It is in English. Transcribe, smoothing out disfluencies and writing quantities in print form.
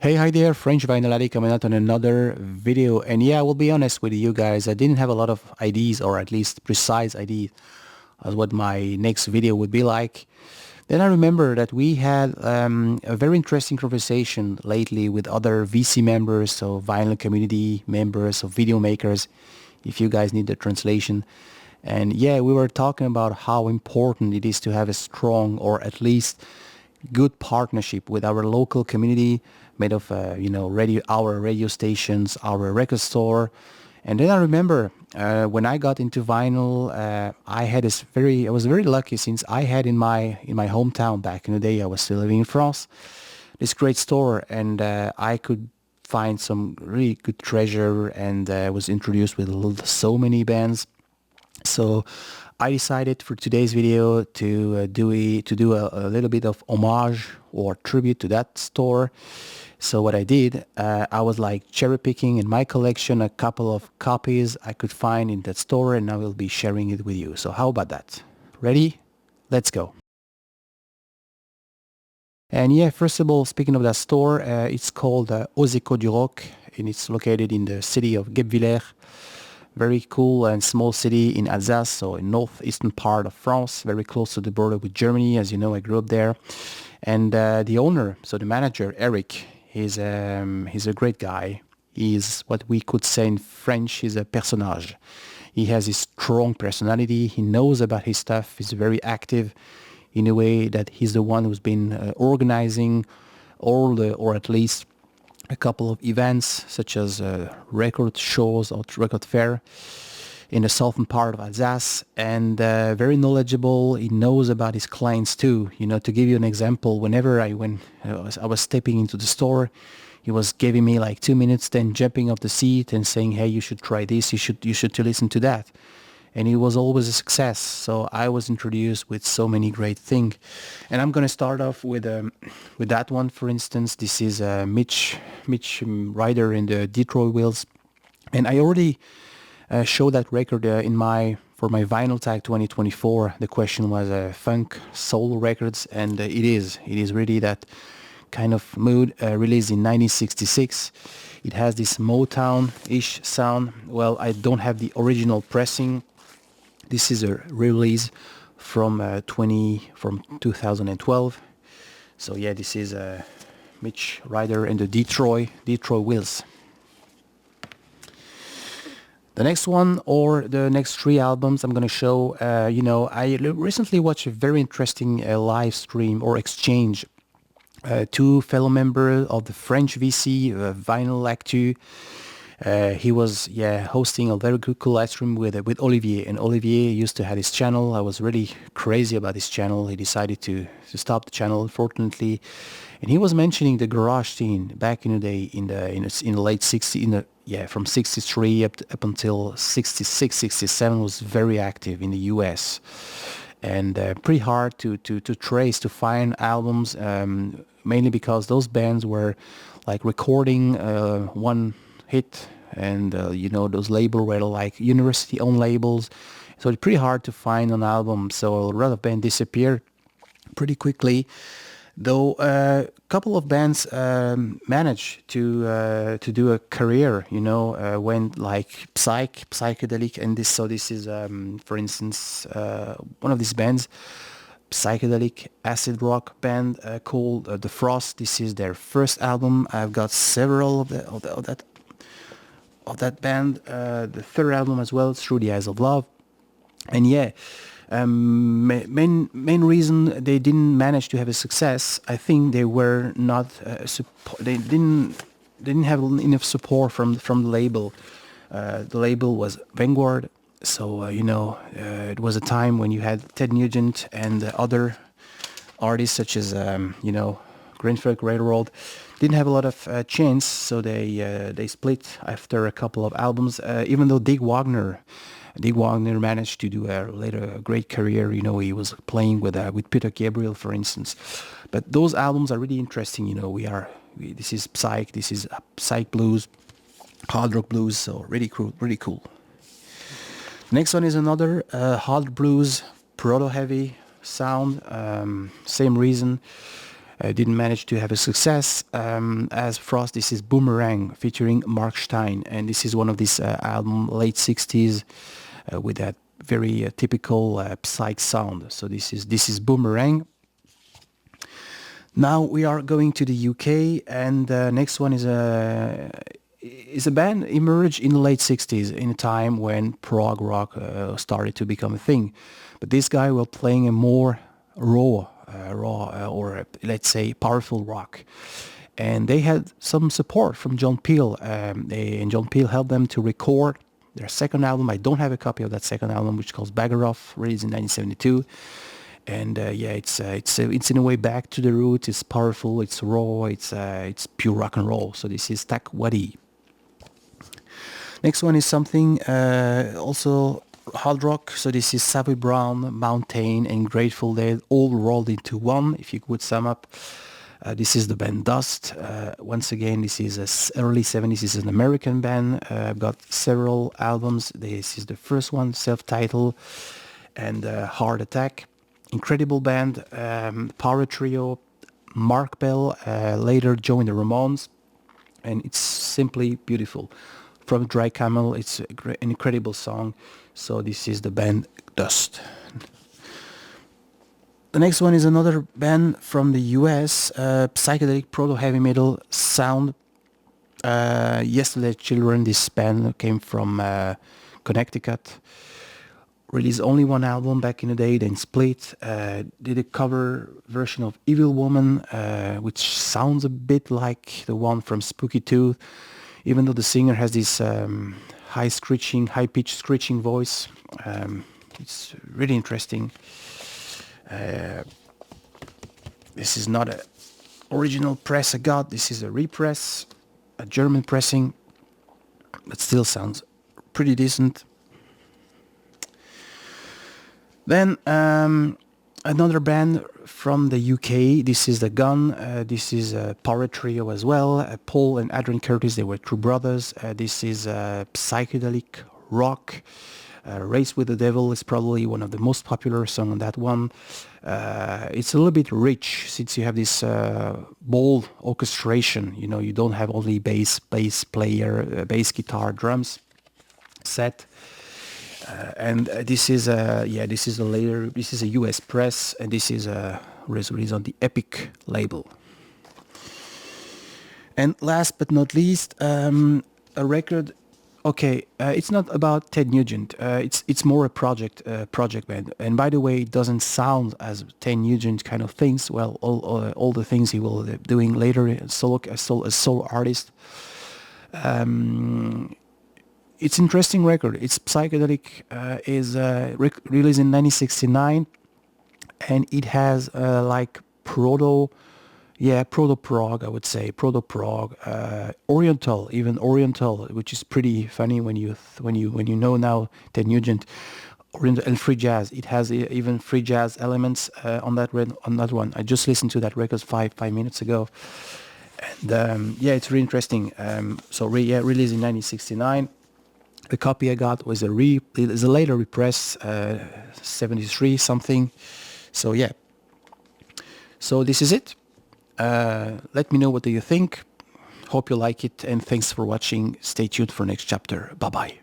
Hey, hi there, French Vinyl Addict coming out on another video. And yeah, I will be honest with you guys, I didn't have a lot of ideas, or at least precise ideas as what my next video would be like. Then I remember that we had a very interesting conversation lately with other VC members, so vinyl community members, so video makers, if you guys need the translation. And yeah, we were talking about how important it is to have a strong, or at least good partnership with our local community made of our radio stations, our record store. And then I remember when I got into vinyl, I was very lucky, since I had in my hometown back in the day, I was still living in France, this great store, and I could find some really good treasure, and was introduced with so many bands. So I decided for today's video to do a little bit of homage or tribute to that store. So what I did, I was like cherry picking in my collection a couple of copies I could find in that store, and I will be sharing it with you. So how about that? Ready? Let's go. And yeah, first of all, speaking of that store, it's called Aux Échos du Rock, and it's located in the city of Guebwiller. Very cool and small city in Alsace, so in northeastern part of France, very close to the border with Germany. As you know, I grew up there. And the owner, so the manager, Eric, he's a great guy. He's what we could say in French, he's a personnage. He has a strong personality. He knows about his stuff. He's very active in a way that he's the one who's been organizing or at least a couple of events, such as record shows or record fair in the southern part of Alsace, and very knowledgeable. He knows about his clients too. You know, to give you an example, whenever I was stepping into the store, he was giving me like 2 minutes, then jumping off the seat and saying, "Hey, you should try this. You should to listen to that." And it was always a success. So I was introduced with so many great things. And I'm going to start off with that one, for instance. This is Mitch Ryder in the Detroit Wheels. And I already showed that record for my Vinyl Tag 2024. The question was funk, soul records, and it is really that kind of mood, released in 1966. It has this Motown-ish sound. Well, I don't have the original pressing. This is a release from 2012. So yeah, this is Mitch Ryder and the Detroit Wheels. The next one, or the next three albums I'm going to show, I recently watched a very interesting live stream or exchange. Two fellow members of the French VC, Vinyl Actu. He was hosting a very cool live stream with Olivier, and Olivier used to have his channel. I was really crazy about his channel. He decided to stop the channel, unfortunately, and he was mentioning the garage scene back in the day in the late 60s, from 63 up until 66, 67 was very active in the US, and pretty hard to find albums, mainly because those bands were like recording one hit, and those labels were like university-owned labels, so it's pretty hard to find an album. So a lot of bands disappeared pretty quickly, though a couple of bands managed to do a career, went like psychedelic, and this is for instance one of these bands, psychedelic acid rock band called The Frost. This is their first album. I've got several of that band, the third album as well, Through the Eyes of Love. And main reason they didn't manage to have a success, I think they were not they didn't have enough support from the label. The label was Vanguard, so it was a time when you had Ted Nugent and other artists such as Greenfield Railroad didn't have a lot of chance, so they split after a couple of albums. Even though Dig Wagner managed to do later a great career. He was playing with Peter Gabriel, for instance. But those albums are really interesting. This is psych blues, hard rock blues. So really cool. Next one is another hard blues, proto heavy sound. Same reason. Didn't manage to have a success. As Frost, this is Boomerang featuring Mark Stein, and this is one of these album late 60s with that very typical psych sound. So this is Boomerang. Now we are going to the UK, and next one is a band emerged in the late 60s in a time when prog rock started to become a thing. But this guy was playing a more raw or let's say powerful rock. And they had some support from John Peel, and John Peel helped them to record their second album. I don't have a copy of that second album, which is called Bagger Off, released in 1972. And it's in a way back to the roots. It's powerful, it's raw, it's pure rock and roll. So this is Takwadi. Next one is something also hard rock. So this is Savoy Brown, Mountain, and Grateful Dead all rolled into one, if you could sum up. This is the band Dust. Once again, this is early 70s. This is an American band. Got several albums. This is the first one, self-titled, and Heart Attack. Incredible band, power trio. Mark Bell later joined the Ramones, and it's simply beautiful. From Dry Camel, it's an incredible song. So this is the band Dust. The next one is another band from the US, psychedelic proto-heavy metal sound. Yesterday Children, this band came from Connecticut. Released only one album back in the day, then split. Did a cover version of Evil Woman, which sounds a bit like the one from Spooky Tooth, even though the singer has this high-pitched screeching voice. It's really interesting. This is not an original press I got. This is a repress, a German pressing, but still sounds pretty decent. Then another band from the UK. This is The Gun. This is a power trio as well. Paul and Adrian Curtis, they were true brothers. This is psychedelic rock. Race with the Devil is probably one of the most popular songs on that one. It's a little bit rich since you have this bold orchestration. You know, you don't have only bass player, bass guitar, drums set. And this is a US press, and this is a release on the Epic label. And last but not least, a record. Okay, it's not about Ted Nugent. It's more a project band. And by the way, it doesn't sound as Ted Nugent kind of things. Well, all the things he will be doing later as solo artist. It's an interesting record. It's psychedelic. Is released in 1969, and it has like proto-prog, I would say, proto-prog, Oriental, which is pretty funny when you know now Ted Nugent, Oriental and free jazz. It has even free jazz elements on that one. I just listened to that record five minutes ago, and it's really interesting. Released in 1969. The copy I got was a later repress, 73 something. So yeah. So this is it. Let me know what do you think. Hope you like it, and thanks for watching. Stay tuned for next chapter. Bye bye.